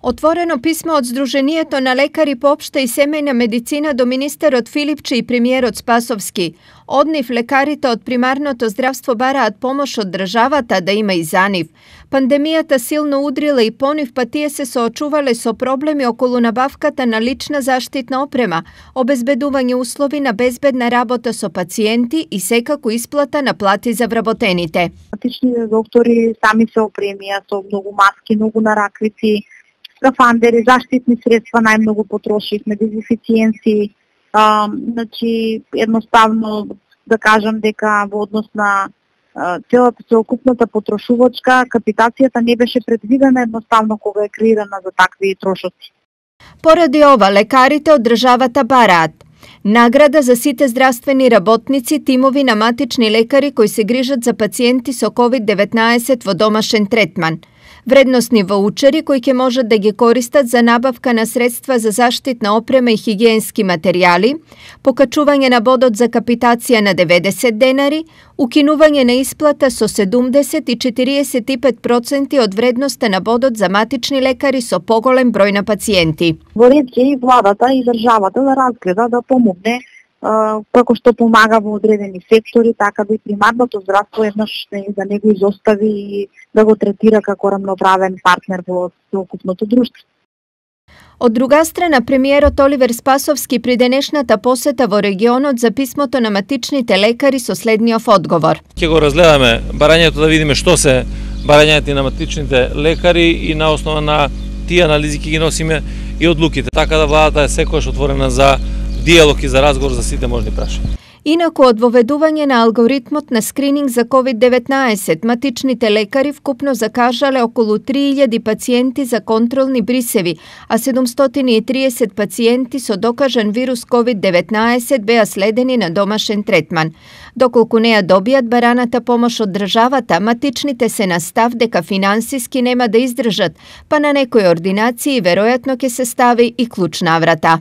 Отворено писмо од Сдруженијето на лекари по општа и семејна медицина до министерот Филипче и премиерот Спасовски. Од нив лекарите од примарното здравство бараат помош од државата да има и за нив. Пандемијата силно удрила и по нив, па тие се соочувале со проблеми околу набавката на лична заштитна опрема, обезбедување услови на безбедна работа со пациенти и секако исплата на плати за вработените. Практичните доктори сами се опремија со многу маски, многу нараквици, скафандери, заштитни средства најмногу потрошивме, дезинфициенци, значи едноставно да кажам дека во однос на целокупната потрошувачка капитацијата не беше предвидена едноставно кога е креирана за такви трошоци. Поради ова, лекарите од државата бараат награда за сите здравствени работници, тимови на матични лекари кои се грижат за пациенти со COVID-19 во домашен третман, вредносни ваучери кои ќе можат да ги користат за набавка на средства за заштитна опрема и хигиенски материјали, покачување на бодот за капитација на 90 денари, укинување на исплата со 70 и 45% од вредноста на бодот за матични лекари со поголем број на пациенти. Во ред е и владата и државата да разгледа да помогне како што помага во одредени сектори, така да и примарното здравство еднаш да не го изостави и да го третира како рамноправен партнер во целокупното друштво. Од друга страна, премиерот Оливер Спасовски при денешната посета во регионот за писмото на матичните лекари со следниот одговор. Ќе го разгледаме барањето да видиме што се барањата на матичните лекари и на основа на тие анализи ќе ги носиме и одлуките. Така да владата е секогаш отворена за диалог и за разговор за сите можни прашања. Инаку од воведување на алгоритмот на скрининг за COVID-19, матичните лекари вкупно закажале околу 3000 пациенти за контролни брисеви, а 730 пациенти со докажан вирус COVID-19 беа следени на домашен третман. Доколку не ја добијат бараната помош од државата, матичните се на став дека финансиски нема да издржат, па на некои ординации веројатно ќе се стави и клуч на врата.